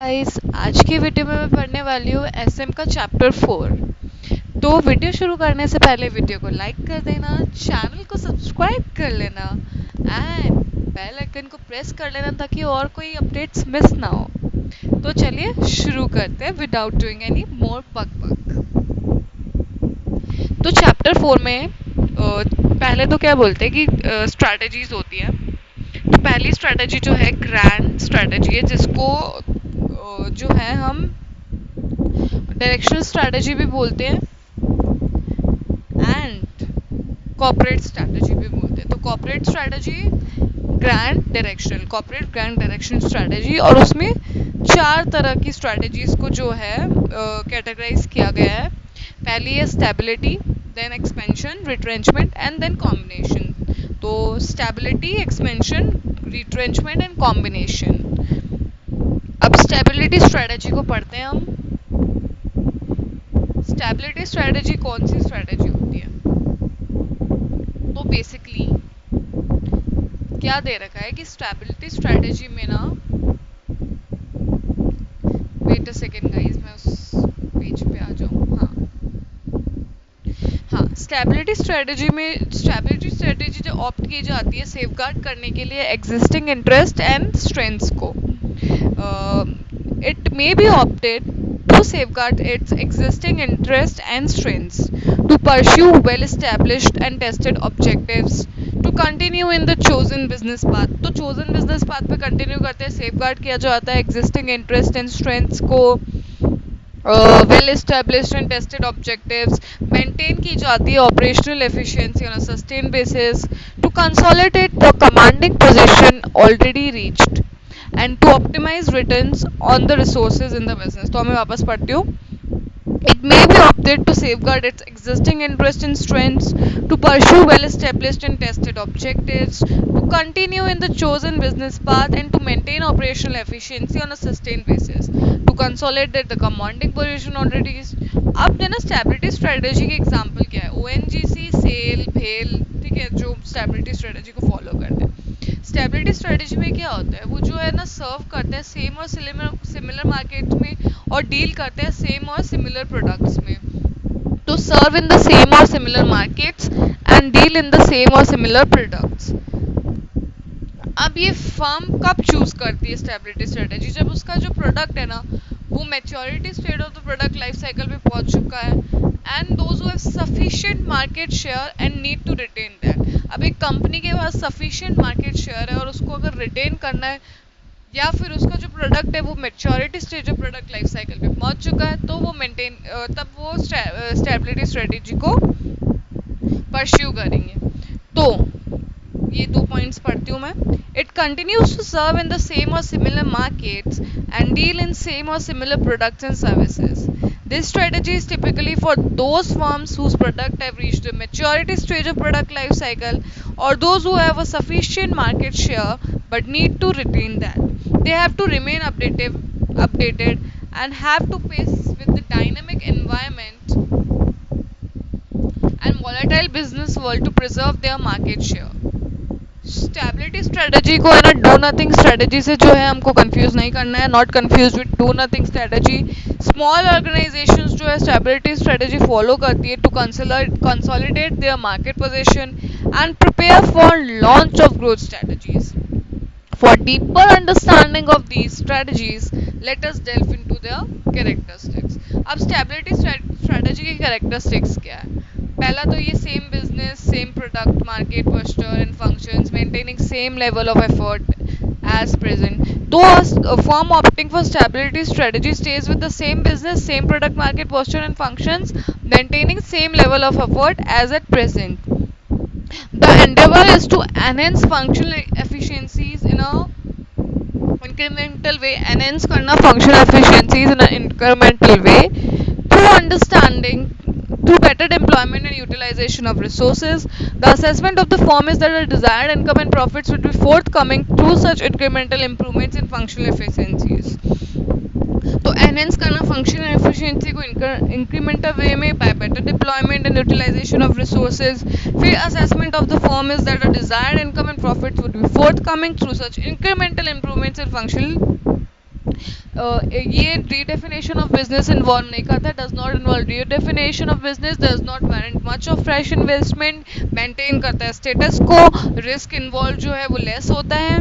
Guys, आज की video में मैं पढ़ने वाली हूँ एसएम का चैप्टर 4। तो वीडियो शुरू करने से पहले वीडियो को लाइक कर देना, चैनल को सब्सक्राइब कर लेना एंड बेल आइकन को प्रेस कर लेना ताकि और कोई अपडेट्स मिस ना हो। तो चलिए शुरू करते हैं विदाउट डूइंग एनी मोर पक पक। तो चैप्टर 4 में पहले तो क्या बोलते हैं कि स्ट्रैटेजीज होती है। तो पहली स्ट्रैटेजी जो है ग्रैंड स्ट्रैटेजी है, जिसको जो है हम डायरेक्शनल स्ट्रैटेजी भी बोलते हैं एंड कॉर्पोरेट स्ट्रैटेजी भी बोलते हैं। तो corporate strategy corporate grand direction strategy, और उसमें 4 तरह की स्ट्रैटेजीज को जो है कैटेगराइज किया गया है। पहली है stability, then expansion, retrenchment and then combination. तो stability, expansion, retrenchment and combination. अब स्टेबिलिटी स्ट्रेटेजी को पढ़ते हैं हम। स्टेबिलिटी स्ट्रेटेजी कौन सी स्ट्रेटेजी होती है? तो बेसिकली क्या दे रखा है कि स्टेबिलिटी स्ट्रेटेजी में ना, वेट अ सेकेंड गाइस, मैं उस पेज पे आ जाऊँ। हाँ, स्टेबिलिटी स्ट्रेटेजी जो ऑप्ट की जाती है सेफगार्ड करने के लिए एग्जिस्टिंग इंटरेस्ट एंड स्ट्रेंथ्स को। It may be opted to safeguard its existing interests and strengths, to pursue well-established and tested objectives, to continue in the chosen business path. तो chosen business path पे continue करते हैं, safeguard किया जाता है existing interests and strengths को, well-established and tested objectives, maintain की जाती है operational efficiency on a sustained basis, to consolidate the commanding position already reached, and to optimize returns on the resources in the business. तो मैं वापस पढ़ती हूँ. It may be opted to safeguard its existing interest and strengths, to pursue well-established and tested objectives, to continue in the chosen business path, and to maintain operational efficiency on a sustained basis, to consolidate the commanding position already. अब जो ना stability strategy के example क्या है? ONGC, cell, भेल, ठीक है, जो स्टेबिलिटी स्ट्रेटेजी को फॉलो करते हैं। स्टेबिलिटी स्ट्रेटेजी में क्या होता है? वो जो है ना सर्व करते हैं सेम और सिमिलर मार्केट में, और डील करते हैं सेम और सिमिलर प्रोडक्ट्स में। तो सर्व इन द सेम और similar markets and deal in the same और सिमिलर प्रोडक्ट्स। अब ये फर्म कब चूज करती है स्टेबिलिटी स्ट्रेटेजी? जब उसका जो प्रोडक्ट है ना, वो maturity stage of the product life cycle पे पहुंच चुका है, and those who have sufficient market share and need to retain that. अब एक कंपनी के पास सफिशिएंट मार्केट शेयर है और उसको अगर रिटेन करना है, या फिर उसका जो प्रोडक्ट है वो maturity stage of product life cycle पे पहुंच चुका है, तो वो तब वो स्टेबिलिटी स्ट्रेटेजी को परस्यू करेंगे। तो ये 2 पॉइंट्स पढ़ती हूँ मैं। It continues to serve in the same or similar markets and deal in same or similar products and services. This strategy is typically for those firms whose product have reached the maturity stage of product life cycle, or those who have a sufficient market share but need to retain that. They have to remain updated and have to pace with the dynamic environment and volatile business world to preserve their market share. Stability strategy को है ना do nothing strategy से जो है हमको confuse नहीं करना है। Not confuse with do nothing strategy. Small organisations जो है स्टेबिलिटी स्ट्रेटेजी फॉलो करती है to consolidate their market position and prepare for launch of growth strategies. For deeper understanding of these strategies, let us delve into their characteristics. अब stability strategy की characteristics क्या है? पहला तो ये same business, same product, market posture and functions, maintaining same level of effort as present. Though a firm opting for stability strategy stays with the same business, same product, market posture and functions, maintaining same level of effort as at present. The endeavor is to enhance functional efficiencies in a incremental way. Enhance करना functional efficiencies in an incremental way through understanding, through better deployment and utilization of resources. The assessment of the firm is that the desired income and profits would be forthcoming through such incremental improvements in functional efficiencies. तो enhance करना functional efficiency को incremental way में by better deployment and utilisation of resources. फिर assessment of the firm is that the desired income and profit would be forthcoming through such incremental improvements in functional ये redefinition of business involve नहीं करता, does not involve redefinition of business, does not warrant much of fresh investment, maintain करता है status quo, risk involved जो है वो less होता है,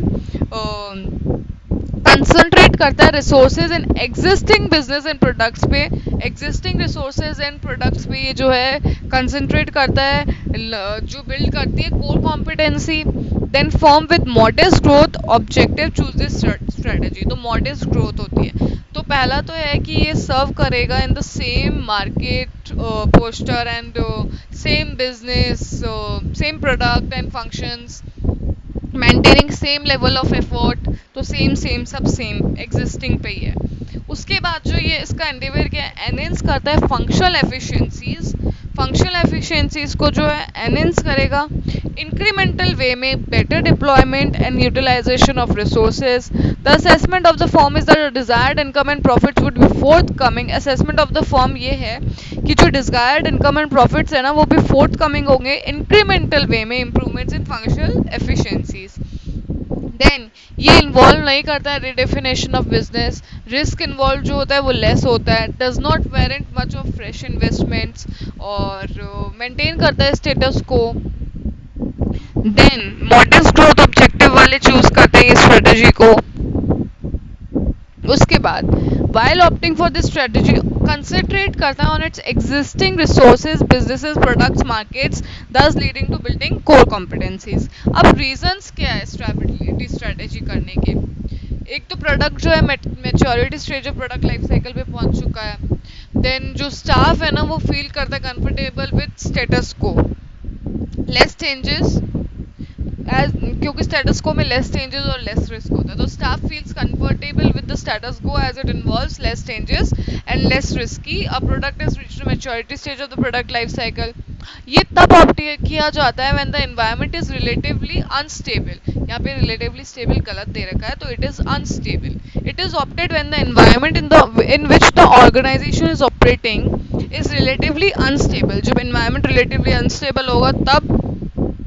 कंसंट्रेट करता है resources in existing business and products पे, एग्जिस्टिंग रिसोर्सेज एंड प्रोडक्ट्स पे ये जो है कंसंट्रेट करता है, जो बिल्ड करती है core competency. Then form with modest growth objective choose this strategy. तो मॉडेस्ट ग्रोथ होती है, तो पहला तो है कि ये सर्व करेगा इन the same market poster and same business, same product and functions, maintaining same level of effort. तो सेम सेम सब सेम एग्जिस्टिंग पे ही है. उसके बाद जो ये इसका एंडेवर क्या है, एनहेंस करता है फंक्शनल एफिशिएंसीज. फंक्शनल एफिशिएंसीज को जो है एनहेंस करेगा इंक्रीमेंटल वे में, better deployment and utilisation of resources. The assessment of the firm is the desired income and profits would be forthcoming. Assessment of the firm ये है कि जो desired income and profits है ना वो भी forthcoming होंगे incremental way में, improvements in functional efficiencies. Then ये इन्वॉल्व नहीं करता है redefinition of business. Risk involve जो होता है वो लेस होता है. Does not warrant much of fresh investments और मेंटेन करता है status quo. Then modest growth objective वाले चूज करते हैं इस स्ट्रेटजी को. उसके बाद while opting for this strategy concentrate करता है on its existing resources, businesses, products, markets, thus leading to building core competencies. अब reasons क्या है stability strategy करने के. एक तो प्रोडक्ट जो है maturity stage of product life cycle पे पहुंच चुका है. देन जो स्टाफ है ना वो फील करता है comfortable with status quo, less changes, क्योंकि स्टेटस को में लेस चेंजेस और लेस रिस्क होता है. तो staff feels comfortable with the status quo as it involves less changes and less risky. A product is reached maturity stage of the product life cycle. ये तब opt किया जाता है when the environment is relatively unstable. यहाँ पे relatively stable गलत दे रखा है, तो it is unstable. It is opted when the environment in which the organisation is operating is relatively unstable. जब एनवायरनमेंट रिलेटिवली अनस्टेबल होगा तब,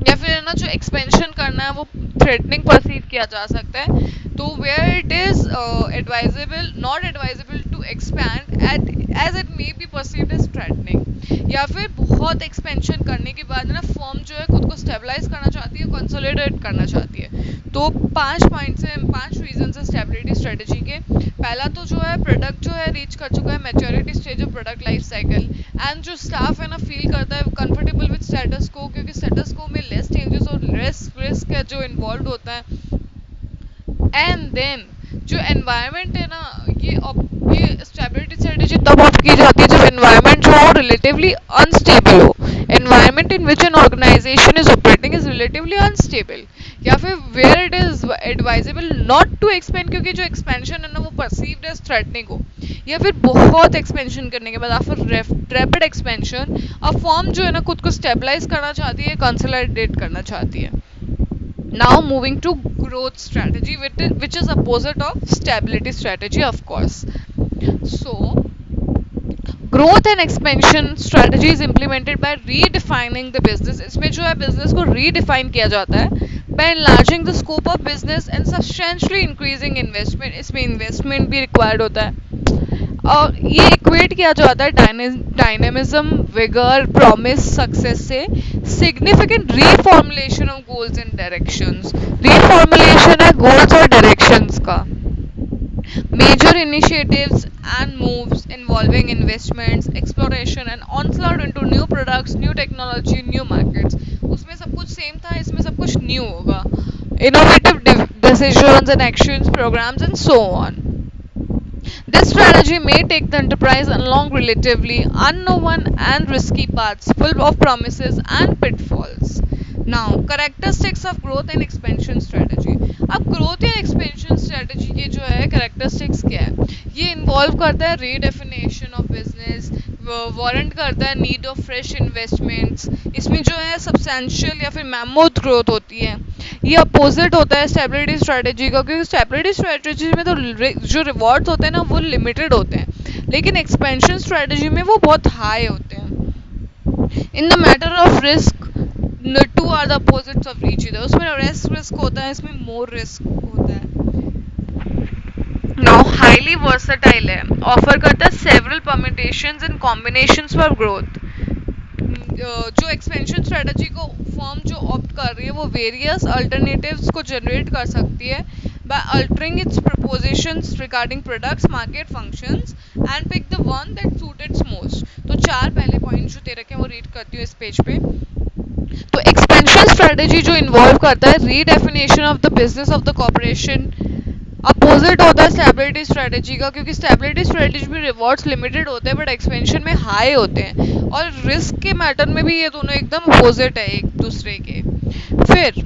या फिर ना जो एक्सपेंशन करना है वो थ्रेटनिंग परसीव किया जा सकता है. तो where it is advisable, not advisable to expand as it may be perceived as threatening. या फिर बहुत एक्सपेंशन करने के बाद ना फर्म जो है खुद को स्टेबलाइज करना चाहती है, कंसोलिडेट करना चाहती है. तो 5 पॉइंट्स हैं, 5 रीजन है स्टेबिलिटी स्ट्रेटजी के. पहला तो जो है प्रोडक्ट जो है रीच कर चुका है maturity stage of product life cycle, and जो स्टाफ है ना फील करता है कंफर्टेबल विद स्टेटस को, क्योंकि स्टेटस को में लेस चेंजेस और लेस रिस्क है जो इन्वॉल्व होता है. एंड देन जो एनवायरनमेंट है ना, ये स्टेबिलिटी स्ट्रेटजी तब ऑफ की जाती है जब एनवायरनमेंट जो है रिलेटिवली अनस्टेबल हो. Environment in which an organisation is operating is relatively unstable. या फिर where it is advisable not to expand, क्योंकि जो एक्सपेंशन है ना वो परसीव्ड एज थ्रेटनिंग हो. या फिर बहुत एक्सपेंशन करने के बाद आफ्टर रैपिड एक्सपेंशन अब फर्म जो है ना खुद को स्टेबलाइज करना चाहती है, कंसोलिडेट करना चाहती है. Now moving to growth strategy, which is opposite of stability strategy, of course. So growth and expansion strategy is implemented by redefining the business. इसमें जो है business को redefine किया जाता है by enlarging the scope of business and substantially increasing investment. इसमें investment भी required होता है. और ये इक्वेट किया जाता है डायनेमिज्म, विगर, प्रॉमिस, सक्सेस से. Significant reformulation of goals and directions. Reformulation है गोल्स और डायरेक्शंस का. Major initiatives and moves involving investments, exploration and onslaught into new products, new technology, new markets. उसमें सब कुछ सेम था, इसमें सब कुछ न्यू होगा. Innovative decisions and actions, programmes and so on. This strategy may take the enterprise along relatively unknown and risky paths full of promises and pitfalls. Now, characteristics of growth and expansion strategy. अब growth and expansion strategy के जो है characteristics क्या है? ये involve करता है redefinition of business, warrant करता है नीड ऑफ फ्रेश इन्वेस्टमेंट्स. इसमें जो है सब्सटेंशियल या फिर मैमोथ ग्रोथ होती है. ये अपोजिट होता है स्टेबिलिटी स्ट्रेटजी का, क्योंकि स्टेबिलिटी स्ट्रेटजी में तो जो रिवॉर्ड्स होते हैं ना वो लिमिटेड होते हैं, लेकिन एक्सपेंशन स्ट्रेटजी में वो बहुत हाई होते हैं. In the matter of risk, two are the opposites of each other. उसमें लेस रिस्क होता है, इसमें मोर रिस्क होता है. नाउ हाईली वर्सटाइल है, ऑफर करता है several permutations and combinations for growth. जो एक्सपेंशन स्ट्रेटजी को फर्म जो ऑप्ट कर रही है वो वेरियस अल्टरनेटिव्स को जनरेट कर सकती है by altering its propositions regarding products, market functions and pick the one that suits its most। तो चार पहले पॉइंट जो दे रखे हैं वो रीड करती हूँ इस पेज पे। तो एक्सपेंशन स्ट्रेटजी जो इन्वॉल्व करता है redefinition of the business of the corporation, opposite होता है स्टेबिलिटी स्ट्रेटजी का, क्योंकि स्टेबिलिटी स्ट्रेटजी में रिवॉर्ड्स लिमिटेड होते हैं बट एक्सपेंशन में हाई होते हैं, और रिस्क के मैटर में भी ये दोनों एकदम अपोजिट है एक दूसरे के। फिर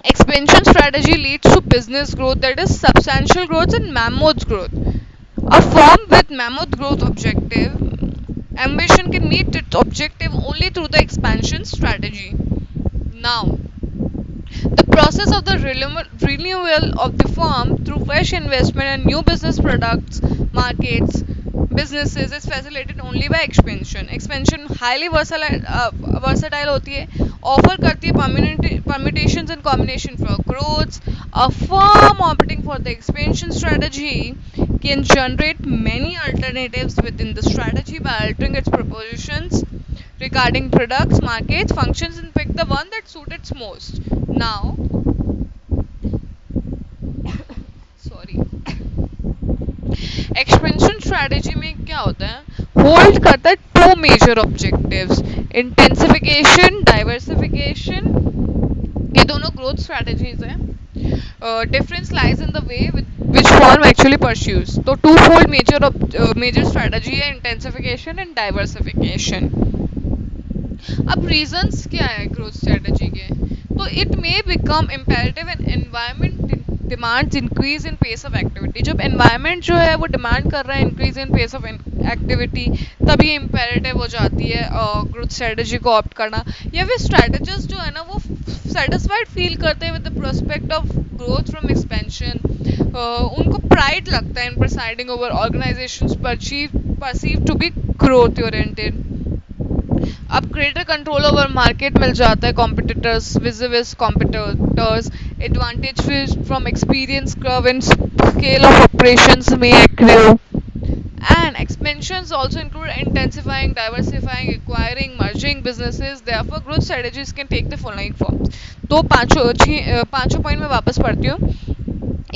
expansion strategy leads to business growth, that is substantial growth and mammoth growth। A firm with mammoth growth objective ambition can meet its objective only through the expansion strategy। Now the process of the renewal of the firm through fresh investment and new business products, markets, businesses is facilitated only by expansion। expansion highly versatile होती है, offer करती है permutations and combination for growth। A firm opting for the expansion strategy can generate many alternatives within the strategy by altering its propositions regarding products, markets, functions and pick the one that suits its most। Now sorry, expansion strategy में क्या होता है, hold करता है two major objectives, intensification, diversification. ये दोनों growth strategies हैं। Difference lies in the way which firm actually pursues. तो टू फोल्ड मेजर स्ट्रेटजी है, इंटेंसिफिकेशन एंड डाइवर्सिफिकेशन। अब रीजंस क्या है ग्रोथ स्ट्रेटजी के, तो it may become imperative an environment demands increase in pace of activity. जब environment जो है वो डिमांड कर रहा है increase in pace of activity, तभी इम्पेरेटिव हो जाती है ग्रोथ स्ट्रेटजी को ऑप्ट करना। या फिर स्ट्रेटजिस्ट जो है ना वो सेटिस्फाइड फील करते हैं with the prospect of growth from expansion. उनको प्राइड लगता है in presiding over organisations perceive to be growth oriented. अब ग्रेटर कंट्रोल ओवर मार्केट मिल जाता है competitors, vis-a-vis competitors, advantage from experience curve and scale of operations में accrue. And expansions also include intensifying, diversifying, acquiring, merging businesses. Therefore, growth strategies can take the following forms। तो पांचों point में वापस पढ़ती हूँ।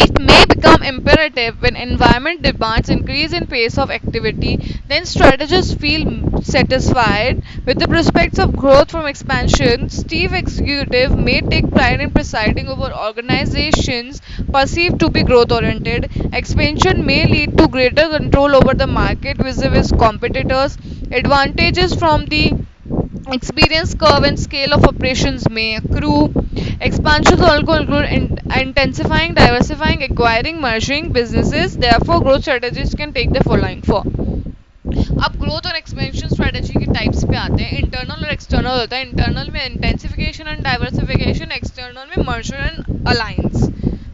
It may become imperative when environment demands increase in pace of activity, then strategists feel satisfied with the prospects of growth from expansion. Chief executive may take pride in presiding over organizations perceived to be growth oriented. Expansion may lead to greater control over the market vis-a-vis competitors. Advantages from the experience curve and scale of operations may accrue। Expansions also include intensifying, diversifying, acquiring, merging businesses. Therefore, growth strategies can take the following form। अब growth और expansion strategy के types पे आते हैं। Internal और external होता है। Internal में इंटेंसिफिकेशन एंड डाइवर्सिफिकेशन, एक्सटर्नल में merger and alliance,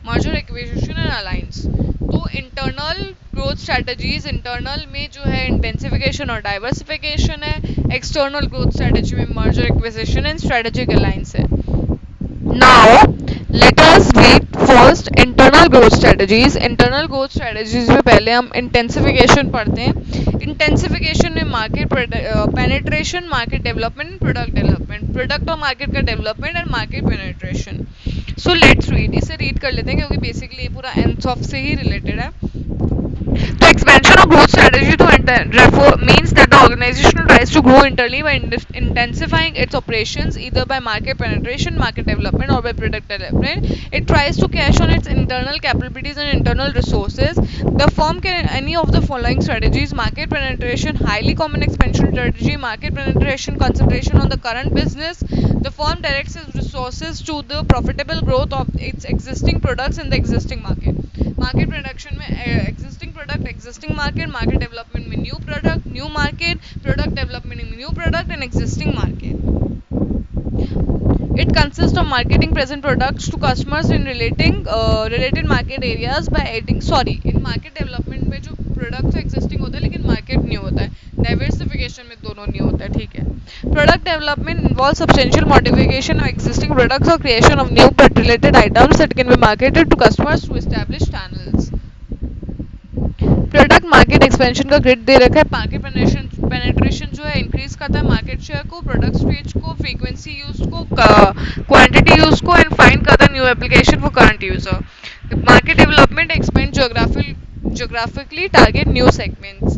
merger acquisition and alliance. तो इंटरनल ग्रोथ स्ट्रेटजीज, इंटरनल में जो है इंटेंसिफिकेशन और डाइवर्सिफिकेशन है, एक्सटर्नल ग्रोथ स्ट्रेटजी में merger acquisition and strategic alliance है। Now let us read first internal growth strategies। internal growth strategies में पहले हम intensification पढ़ते हैं। intensification में market penetration, market development, product development, product और market का development and market penetration। so let's read, इसे read कर लेते हैं क्योंकि basically ये पूरा ENSOF से ही related है। तो expansion of growth strategy to therefore means that the organization tries to grow internally by intensifying its operations either by market penetration, market development or by product development। It tries to cash on its internal capabilities and internal resources। The firm can any of the following strategies: market penetration, highly common expansion strategy, market penetration, concentration on the current business। The firm directs its resources to the profitable growth of its existing products in the existing market। market production में existing product, existing market, market development में new product, new market, product development में new product and existing market। It consists of marketing present products to customers in related market areas by adding in market development में जो products existing होता है लेकिन market new होता है, diversification में दोनों new होता है, ठीक है। Product development involves substantial modification of existing products or creation of new but related items that can be marketed to customers through established channels। Market expansion का ग्रिड दे रखा है. मार्केट पेनेट्रेशन जो है इंक्रीज करता है मार्केट शेयर को, product stage को, frequency use को, क्वांटिटी यूज को, एंड फाइंड करता है new application for current user. Market development expand geographically target new segments.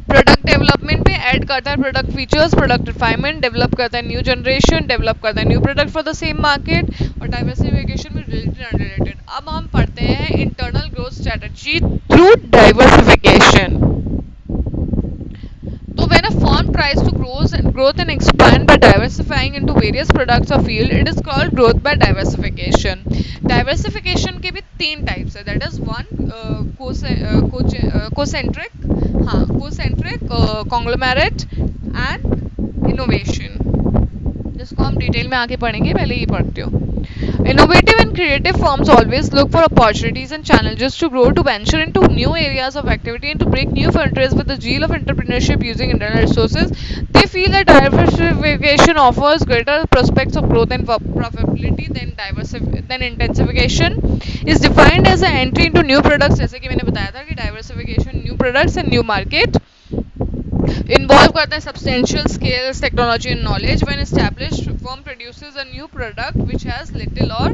Product development पे ऐड करता है product features, product refinement, develop करता है न्यू जनरेशन, डेवलप करता है new product for the same market, और डाइवर्सिफिकेशन में रिलेटेड अनरिलेटेड. अब हम पढ़ते हैं internal growth strategy through diversification. So when a firm tries to growth and expand by diversifying into various products or field, it is called growth by diversification. Diversification के भी तीन types है. That is one concentric, conglomerate and innovation. जिसको हम detail में आगे पढ़ेंगे, पहले ये पढ़ते हो. Innovative and creative firms always look for opportunities and challenges to grow, to venture into new areas of activity, and to break new frontiers with the zeal of entrepreneurship using internal resources. They feel that diversification offers greater prospects of growth and profitability than intensification. Is defined as an entry into new products, जैसे कि मैंने बताया था कि diversification new products and new market involve करता है substantial scales, technology and knowledge. When established firm produces a new product which has little or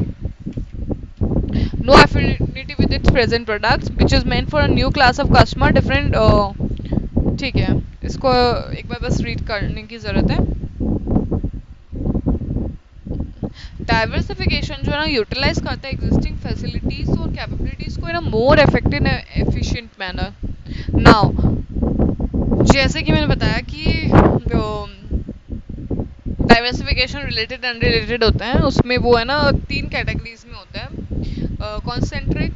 no affinity with its present products, which is meant for a new class of customer. Different ठीक है, इसको एक बार बस read करने की ज़रूरत है. Diversification जो है ना यूटिलाइज करता है एग्जिस्टिंग फैसिलिटीज और कैपेबिलिटीज को in a more effective efficient manner. Now जैसे कि मैंने बताया कि डाइवर्सिफिकेशन रिलेटेड अनरिलेटेड होता है, उसमें वो है ना तीन कैटेगरीज में होता है. कॉन्सेंट्रिक,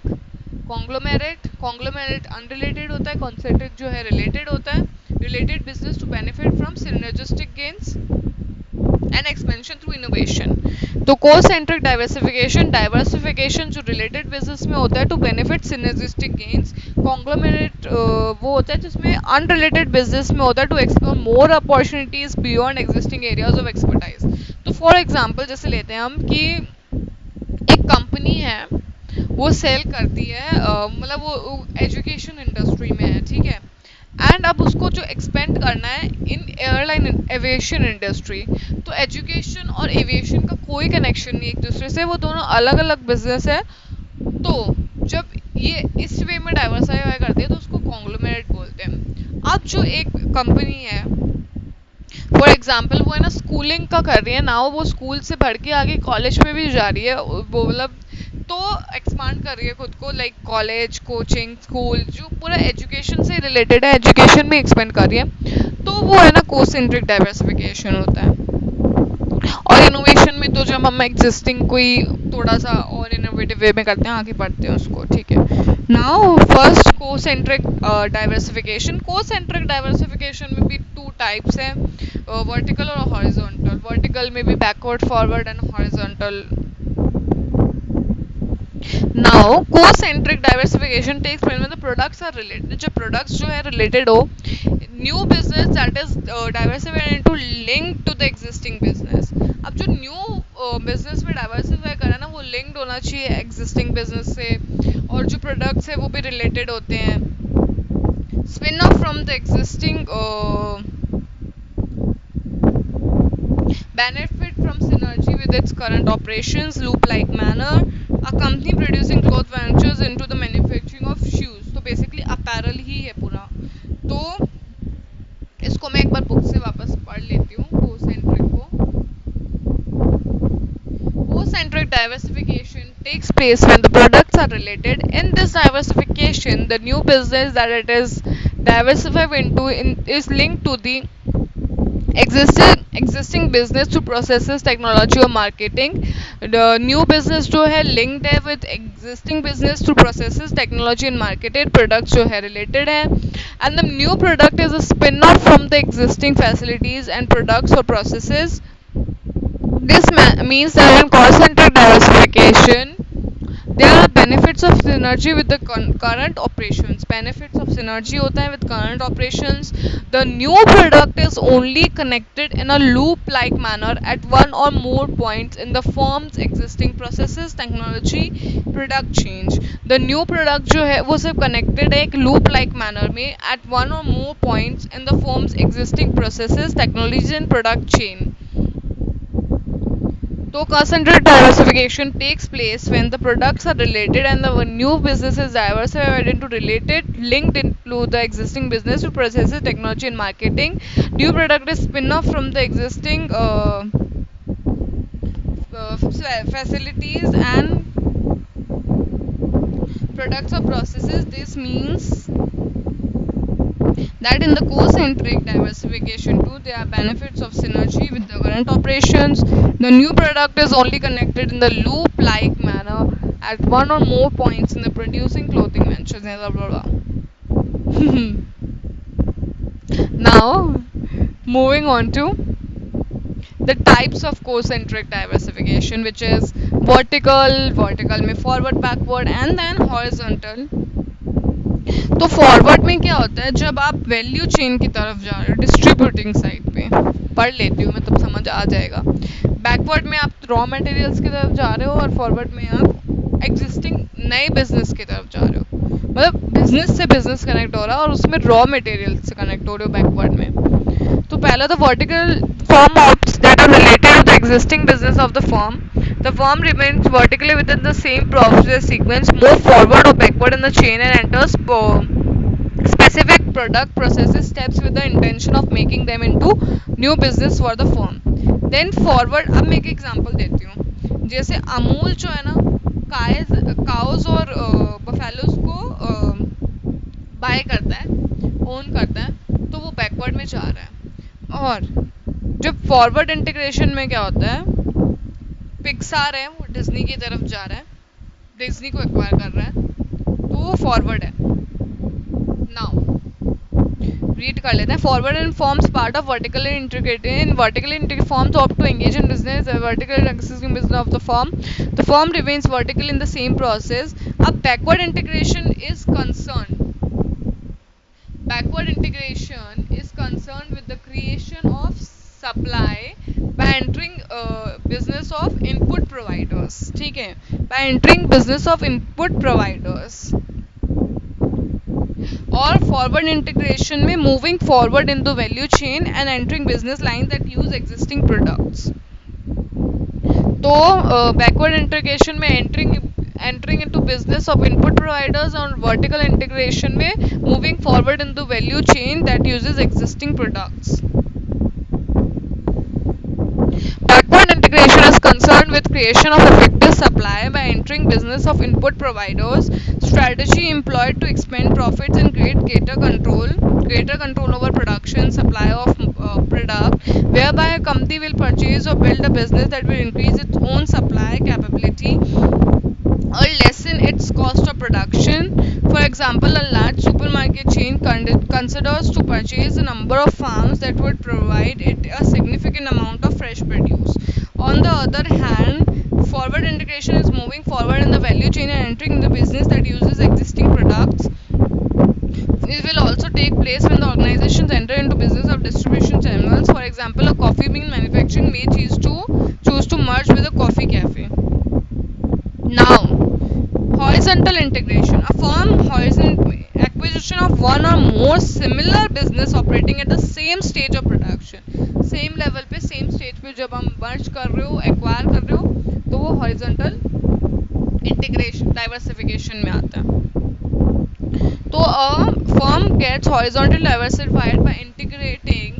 कॉन्ग्लोमेरेट अनरिलेटेड होता है, कॉन्सेंट्रिक जो है रिलेटेड होता है. Related business to benefit from synergistic gains and expansion through innovation. तो कोसेंट्रिक डाइवर्सिफिकेशन जो रिलेटेड बिजनेस में होता है to benefit synergistic gains. Conglomerate वो होता है जिसमें अनरिलेटेड बिजनेस में होता है to explore more opportunities beyond existing areas of expertise. तो फॉर एग्जांपल जैसे लेते हैं हम कि एक कंपनी है, वो सेल करती है, मतलब वो एजुकेशन इंडस्ट्री में है, ठीक है, एंड अब उसको जो एक्सपेंड करना है इन एयरलाइन एविएशन इंडस्ट्री. तो एजुकेशन और एविएशन का कोई कनेक्शन नहीं एक दूसरे से, वो दोनों अलग अलग बिजनेस है. तो जब ये इस वे में डाइवर्सिफाई करते हैं तो उसको कॉन्ग्लोमेरेट बोलते हैं. अब जो एक कंपनी है, फॉर एग्जाम्पल वो है ना स्कूलिंग का कर रही है ना, वो स्कूल से बढ़ के आगे कॉलेज में भी जा रही है, वो मतलब तो एक्सपांड कर रही है खुद को, लाइक कॉलेज, कोचिंग, स्कूल, जो पूरा एजुकेशन से रिलेटेड है, एजुकेशन में एक्सपेंड कर रही है. तो वो है ना कोसेंट्रिक डाइवर्सिफिकेशन होता है. और इनोवेशन में तो जब हम एग्जिस्टिंग कोई थोड़ा सा और इनोवेटिव वे में करते हैं, आगे बढ़ते हैं उसको, ठीक है. Now first concentric diversification. Concentric diversification में भी टू टाइप्स हैं, वर्टिकल और हॉरिजॉन्टल. वर्टिकल में भी backward, forward and horizontal. Now, co-centric diversification takes place when the products are related. जब products जो है related हो, new business that is diversified into linked to the existing business. अब जो new business में diversify करा ना, वो linked होना चाहिए existing business से, और जो products है वो भी related होते हैं. Spin off from the existing benefit from synergy with its current operations, loop-like manner. A company producing cloth ventures into the manufacturing of shoes. तो basically apparel ही है पूरा. तो इसको मैं एक बार बुक से वापस पढ़ लेती हूँ. Concentric diversification takes place when the products are related. In this diversification, the new business that it is diversified into is linked to the existing business through processes, technology or marketing. The new business जो है linked है with existing business through processes, technology and marketed. Products जो है related है, and the new product is a spin-off from the existing facilities and products or processes. This means that in concentric diversification, There are benefits of synergy with the current operations. Benefits of synergy होता है with current operations. The new product is only connected in a loop-like manner at one or more points in the firm's existing processes, technology, product change. The new product जो है वो सिर्फ connected है एक loop-like manner में at one or more points in the firm's existing processes, technology and product chain. So concentrated diversification takes place when the products are related and the new business is diversified into related, linked into the existing business to processes, technology and marketing. New product is spin-off from the existing facilities and products or processes. This means that in the co-centric diversification too there are benefits of synergy with the current operations. The new product is only connected in the loop like manner at one or more points in the producing clothing ventures, blah, blah, blah. Now moving on to the types of co-centric diversification, which is vertical में forward, backward and then horizontal. तो forward में क्या होता है जब आप value chain की तरफ जा रहे हो डिस्ट्रीब्यूटिंग साइड पे, पढ़ लेती हूँ मैं तब समझ आ जाएगा. बैकवर्ड में आप रॉ मटेरियल्स की तरफ जा रहे हो और फॉरवर्ड में आप एग्जिस्टिंग नए बिजनेस की तरफ जा रहे हो, मतलब बिजनेस से बिजनेस कनेक्ट हो रहा है और उसमें रॉ मटेरियल से कनेक्ट हो रहे हो बैकवर्ड में. तो पहला तो vertical form ops that are related to the existing business of the firm. The firm remains vertically within the same process sequence, move forward or backward in the chain and enters specific product processes steps with the intention of making them into new business for the firm. Then forward, अब मैं एक example देती हूँ. जैसे अमूल जो है ना cause और बफेलोज को बाय करता है, ओन करता है, तो वो बैकवर्ड में जा रहा है. और जब फॉरवर्ड इंटीग्रेशन में क्या होता है, पिक्सार है वो डिज्नी की तरफ जा रहा है, डिज्नी को एक्वायर कर रहा है, तो वो फॉरवर्ड है. नाउ रीड कर लेते हैं. Forward and forms part of vertically integrated in vertically integrated form to opt to engage in business vertical existing business of the form remains vertical in the same process. अब backward integration is concern with the creation of supply by entering business of input providers. ठीक है, by entering business of input providers. और forward integration में moving forward in the value chain and entering business lines that use existing products. तो backward integration में entering into business of input providers और vertical integration में moving forward in the value chain that uses existing products. Backward integration is concerned with creation of effective supply by entering business of input providers, strategy employed to expand profits and create greater control over production, supply of product, whereby a company will purchase or build a business that will increase its own supply capability or lessen its cost of production. For example, a large supermarket chain considers to purchase a number of farms that would provide it a significant amount of fresh produce. On the other hand, forward integration is moving forward in the value chain and entering the business that uses existing products. It will also take place when the organizations enter into business of distribution channels. For example, a coffee bean manufacturing may choose to merge with a coffee cafe. Now, horizontal integration. A firm acquisition of one or more similar business operating at the same stage of production. Same level पे same stage पे जब हम merge कर रहे हो, acquire कर रहे हो, तो वो horizontal integration, diversification में आता है. तो a firm gets horizontally diversified by integrating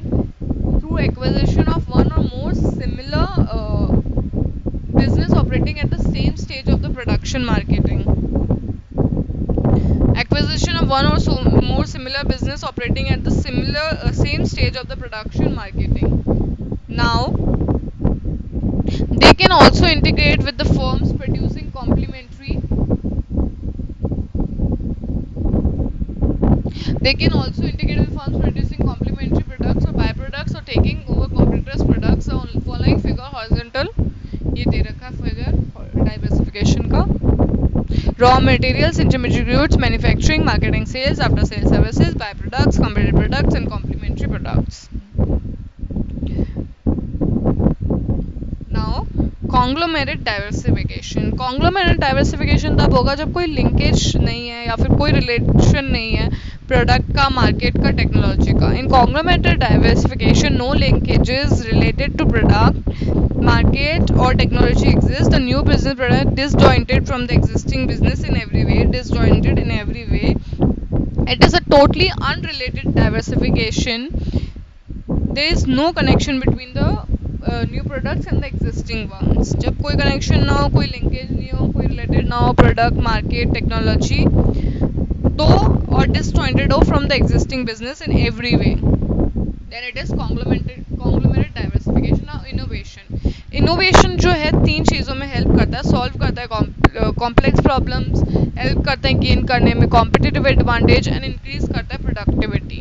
through acquisition of one or more similar business operating at the same stage of the production marketing. Acquisition of one or more similar business operating at the same stage of the production marketing. Now, they can also integrate with the firms producing complementary. They can also integrate with firms producing complementary products or byproducts or taking over competitors' products. So, following figure horizontal. ये दे रखा figure diversification का? Raw materials, intermediates, manufacturing, marketing, sales, after sale services, by products, completed products and complementary products. Now conglomerate diversification. Conglomerate diversification तब होगा जब कोई linkage नहीं है या फिर कोई रिलेशन नहीं है प्रोडक्ट का, मार्केट का, टेक्नोलॉजी का. In conglomerate diversification no linkages related to product, market or technology exists. The new business product disjointed from the existing business in every way. Disjointed in every way. It is a totally unrelated diversification. There is no connection between the new products and the existing ones. जब कोई connection ना हो, कोई linkage नहीं हो, कोई related ना हो product, market, technology, तो और disjointed हो from the existing business in every way, then it is conglomerate diversification. Now innovation जो है तीन चीज़ों में हेल्प करता है. सॉल्व करता है कॉम्प्लेक्स प्रॉब्लम्स, हेल्प करता है गेन करने में कॉम्पिटिटिव एडवांटेज एंड इंक्रीज करता है productivity.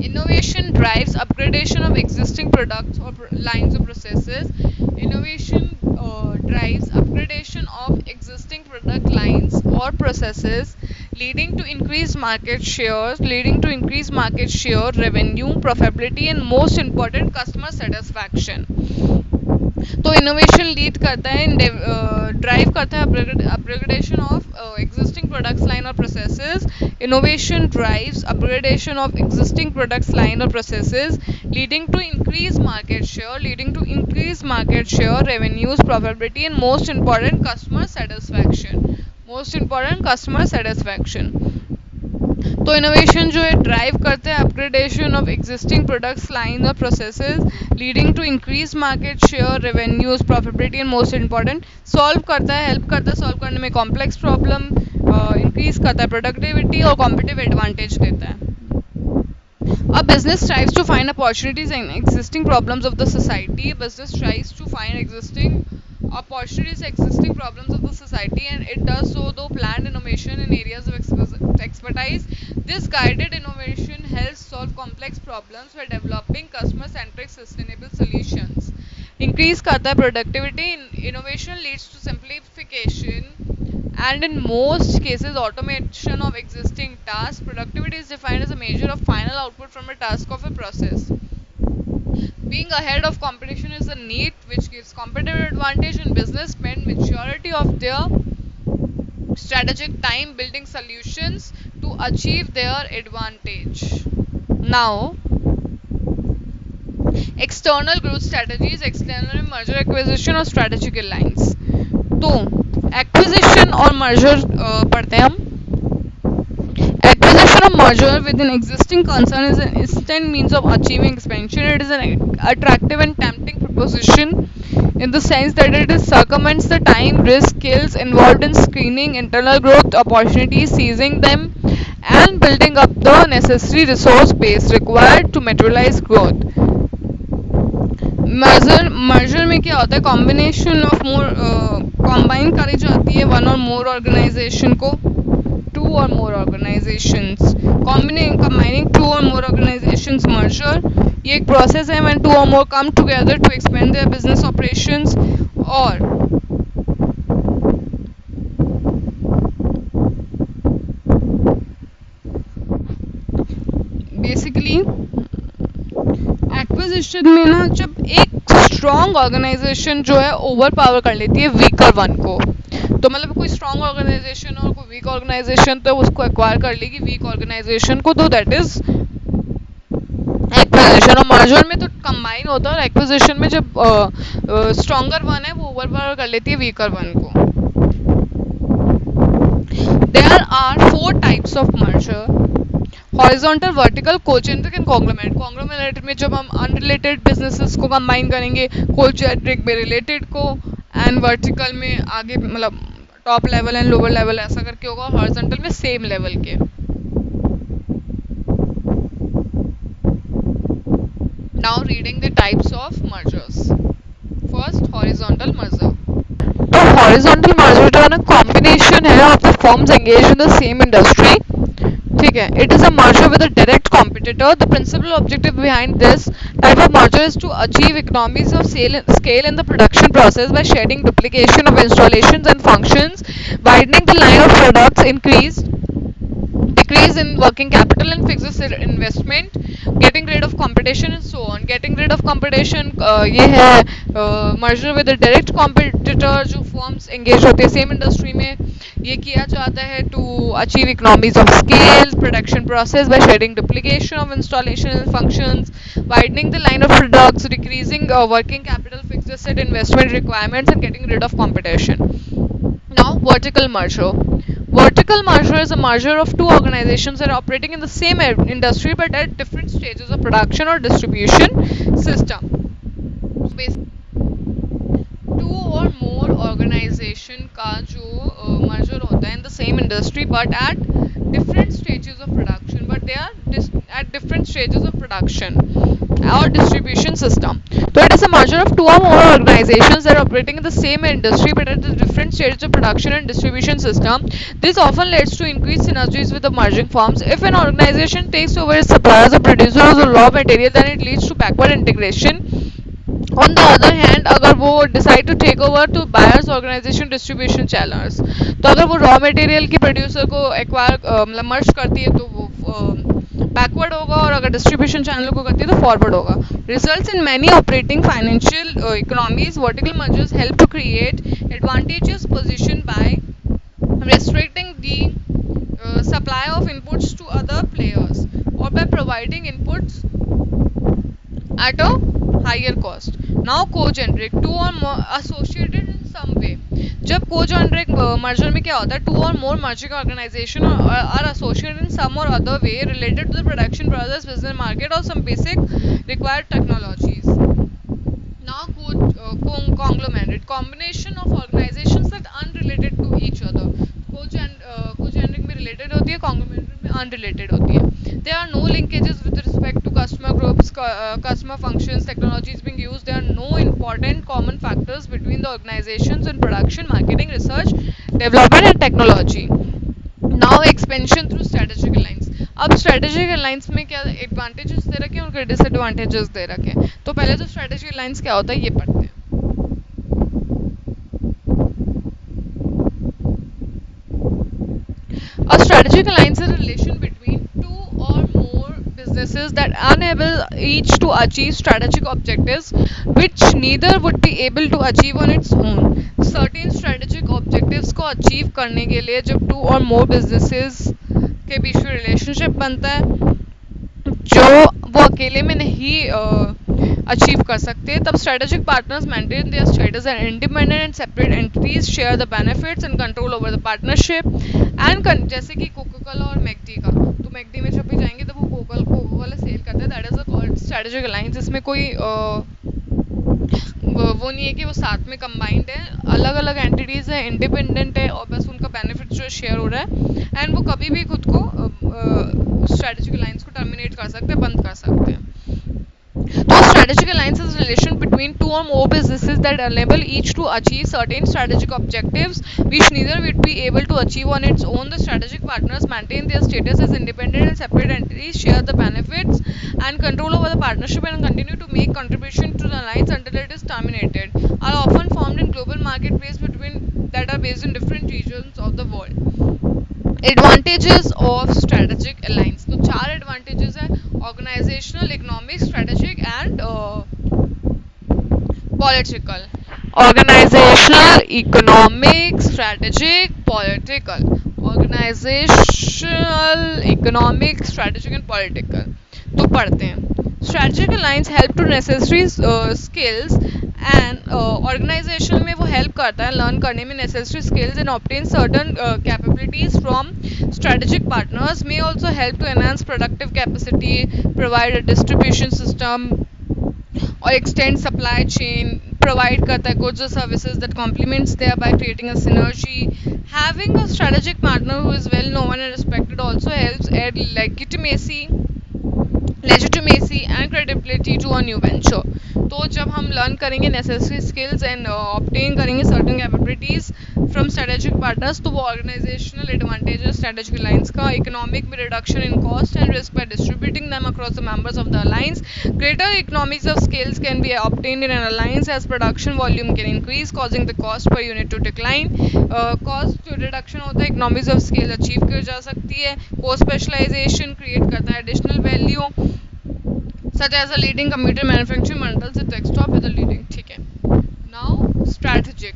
Innovation drives upgradation of existing products और lines of processes. Innovation drives upgradation of existing product lines or processes, leading to increased market share, revenue, profitability and most important customer satisfaction. तो innovation lead करता है, drive करता है upgradation of existing products line और processes. Innovation drives upgradation of existing products line और processes, leading to increase market share, revenues, profitability and most important customer satisfaction. तो innovation जो है ड्राइव करते हैं upgradation of existing products line और processes, leading to increase market share, revenues, profitability and most important solve करता है, help करता है सॉल्व करने में कॉम्प्लेक्स प्रॉब्लम, इंक्रीज करता है प्रोडक्टिविटी और कॉम्पिटिटिव एडवांटेज देता है. A business tries to find opportunities in existing problems of the society. A business tries to find existing problems of the society, and it does so through planned innovation in areas of expertise. This guided innovation helps solve complex problems by developing customer-centric sustainable solutions. Increase करता है productivity. Innovation leads to simplification and in most cases automation of existing tasks. Productivity is defined as a measure of final output from a task of a process. Being ahead of competition is a need which gives competitive advantage in business spend majority of their strategic time building solutions to achieve their advantage. Now, external growth strategies, external merger acquisition और strategic alliance. तो acquisition और merger पढ़ते हैं हम. Acquisition or merger with an existing concern is an instant means of achieving expansion. It is an attractive and tempting proposition in the sense that it circumvents the time, risk, skills involved in screening internal growth opportunities, seizing them, and building up the necessary resource base required to materialize growth. Merger में क्या होता है? Combination of combine करी जाती है one और मोर organisation को, to और मोर ऑर्गेनाइजेशंस. कंबाइनिंग टू और मोर ऑर्गेनाइजेशंस मर्जर. ये एक प्रोसेस है व्हेन टू और more come together to expand their business operations. और बेसिकली एक्विजिशन में ना जब एक स्ट्रॉन्ग ऑर्गेनाइजेशन जो है ओवर पावर कर लेती है वीकर वन को, तो मतलब कोई स्ट्रॉन्ग ऑर्गेनाइजेशन और कोई वीक ऑर्गेनाइजेशन तो उसको एक्वायर कर लेगी वीक ऑर्गेनाइजेशन को, तो दैट इज एक्विजिशन. और मर्जर में तो कंबाइन होता है, और एक्विजिशन में जब स्ट्रॉन्गर वन है वो ओवर पावर कर लेती है वीकर वन को. There are 4 types of merger: horizontal, vertical, concentric and conglomerate. Conglomerate में जब हम अनरिलेटेड बिजनेसेस को कंबाइन करेंगे, कोजेंट्रिक में रिलेटेड को, एंड वर्टिकल में आगे मतलब top level and lower level ऐसा करके होगा, हॉरिजॉन्टल में सेम लेवल के. Now reading the types of mergers. First, horizontal merger. तो हॉरिजॉन्टल मर्जर जो है ना कॉम्बिनेशन है of the firms engage in the same industry. ठीक है. It is a merger with a direct competition competitor. The principal objective behind this type of merger is to achieve economies of scale in the production process by shedding duplication of installations and functions, widening the line of products, decrease in working capital and fixed asset investment, getting rid of competition and so on. Getting rid of competition ये है merger with a direct competitor जो firms engage होते हैं same industry में, ये किया जाता है to achieve economies of scale production process by shedding duplication of installation and functions, widening the line of products, decreasing working capital fixed asset investment requirements and getting rid of competition. Now, vertical merger. Vertical merger is a merger of two organizations that are operating in the same industry but at different stages of production or distribution system. So basically, two or more organization का जो merger होता है in the same industry but at different stages of production, but they are at different stages of production or distribution system. So it is a merger of two or more organizations that are operating in the same industry but at the different stages of production and distribution system. This often leads to increased synergies with the merging firms. If an organization takes over its suppliers or producers of raw material, then it leads to backward integration. On the other hand, अगर वो decide to take over to buyers organization distribution channels, तो अगर वो raw material की producer को acquire मतलब merge करती है तो वो backward होगा, और अगर distribution channel को करती है तो forward होगा. Results in many operating financial economies. Vertical mergers help to create advantageous position by restricting the supply of inputs to other players or by providing inputs at a higher cost. Now co-generic, two or more associated in some way. जब co-generic merger में क्या होता है, two or more merging organization are associated in some or other way related to the production process, business market or some basic required technologies. Now conglomerate, combination of organizations that are unrelated to each other. Co-generic में related होती है, conglomerate में unrelated होती है. There are no linkages with respect to customer groups, customer functions, technologies being used. There are no important common factors between the organizations in production, marketing, research, development and technology. Now expansion through strategic alliance. अब strategic alliance में क्या advantages दे रखे हैं, उनके disadvantages दे रखे हैं. तो पहले तो strategic alliance क्या होता है ये पढ़ते हैं. A strategic alliance is a relation between two or more businesses that enable each to achieve strategic objectives which neither would be able to achieve on its own. Certain strategic objectives को achieve करने के लिए जब two or more businesses के बीच में relationship बनता है जो वो अकेले में नहीं अचीव कर सकते, तब strategic partners maintain their status as independent and separate entities, share the benefits and control over the partnership and जैसे कि कोका कोला और मैकडी का, तो मैकडी में जब भी जाएंगे तो वो कोका कोला सेल करते हैं, that is a called strategic alliance. इसमें कोई वो नहीं है कि वो साथ में कंबाइंड है, अलग अलग एंटिटीज है, इंडिपेंडेंट है और बस उनका बेनिफिट जो शेयर हो रहा है एंड वो कभी भी खुद को स्ट्रेटेजिक अलायंस को टर्मिनेट कर सकते हैं, बंद कर सकते हैं. So strategic alliance is a relation between two or more businesses that enable each to achieve certain strategic objectives which neither would be able to achieve on its own. The strategic partners maintain their status as independent and separate entities, share the benefits and control over the partnership and continue to make contribution to the alliance until it is terminated. Are often formed in global marketplace between that are based in different regions of the world. Advantages of strategic alliance. तो चार advantages है, organizational, economic, strategic and political. Organizational, economic, strategic, political. Organizational, economic, strategic and political. तो पढ़ते हैं. Strategic alliance help to necessary skills and organization में वो help करता है learn करने में necessary skills and obtain certain capabilities from strategic partners. May also help to enhance productive capacity, provide a distribution system or extend supply chain, provide करता है goods or services that complements thereby creating a synergy. Having a strategic partner who is well known and respected also helps add legitimacy and credibility to a new venture. तो जब हम learn करेंगे necessary skills and obtain करेंगे certain capabilities from strategic partners, तो वो organisational advantages strategic alliance का economic में reduction in cost and risk by distributing them across the members of the alliance. Greater economies of scales can be obtained in an alliance as production volume can increase, causing the cost per unit to decline. Cost reduction होता है, economies of scale achieve कर जा सकती है, co specialization create करता है additional value such as a leading computer manufacturing models it desktop with a leading. ठीक है. Now strategic.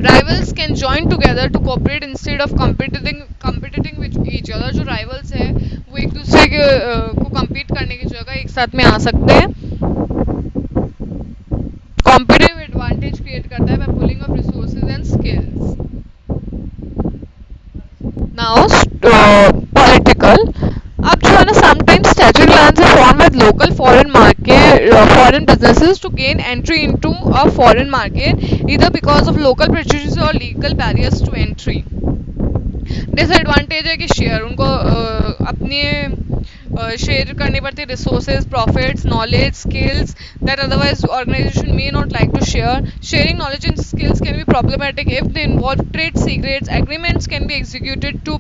Rivals can join together to cooperate instead of competing with each other. जो rivals है वो एक दूसरे के को compete करने की जगह एक साथ में आ सकते हैं. Competitive advantage create करता है by pooling of resources and skills. Now political. अब जो है ना sometimes strategic alliances are formed with local foreign businesses to gain entry into a foreign market either because of local prejudices or legal barriers to entry. Disadvantage है कि share उनको अपने share करने पड़ते resources profits knowledge skills that otherwise organisation may not like to share. Sharing knowledge and skills can be problematic if they involve trade secrets. Agreements can be executed to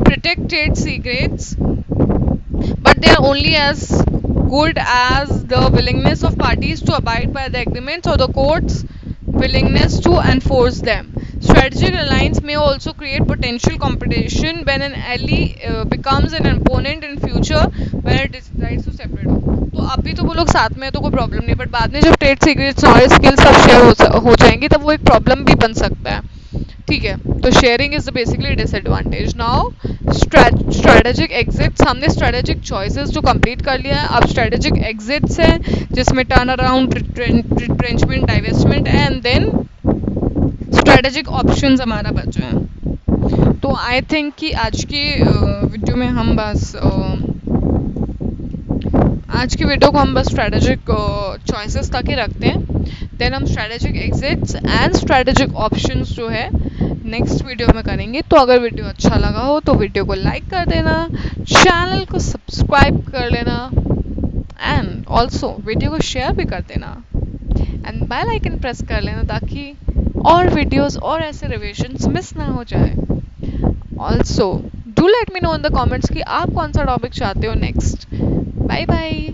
protect trade secrets, but they are only as good as the willingness of parties to abide by the agreements or the court's willingness to enforce them. Strategic alliance may also create potential competition when an ally becomes an opponent in future when it decides to separate off. तो अभी तो वो लोग साथ में है तो कोई प्रॉब्लम नहीं, बट बाद में जब ट्रेड सीक्रेट्स नॉलेज स्किल्स सब शेयर हो जाएंगी तब वो एक प्रॉब्लम भी बन सकता है. ठीक है, तो sharing is basically disadvantage. Now strategic exits. हमने स्ट्रेटेजिक चॉइसेस जो कंप्लीट कर लिया है, अब स्ट्रेटेजिक एग्जिट्स है जिसमें turnaround retrenchment divestment and then strategic options हमारा बचे हैं. तो आई थिंक कि आज की वीडियो में हम बस आज की वीडियो को हम बस स्ट्रेटेजिक चॉइसेस तक ही रखते हैं. देन हम strategic exits and strategic options जो है नेक्स्ट वीडियो में करेंगे. तो अगर वीडियो अच्छा लगा हो तो वीडियो को लाइक कर देना, चैनल को सब्सक्राइब कर लेना एंड ऑल्सो वीडियो को शेयर भी कर देना एंड बेल आइकन प्रेस कर लेना ताकि और वीडियोस और ऐसे रिविजन्स मिस ना हो जाए. Also do let me know in the comments कि आप कौन सा टॉपिक चाहते हो नेक्स्ट. Bye bye.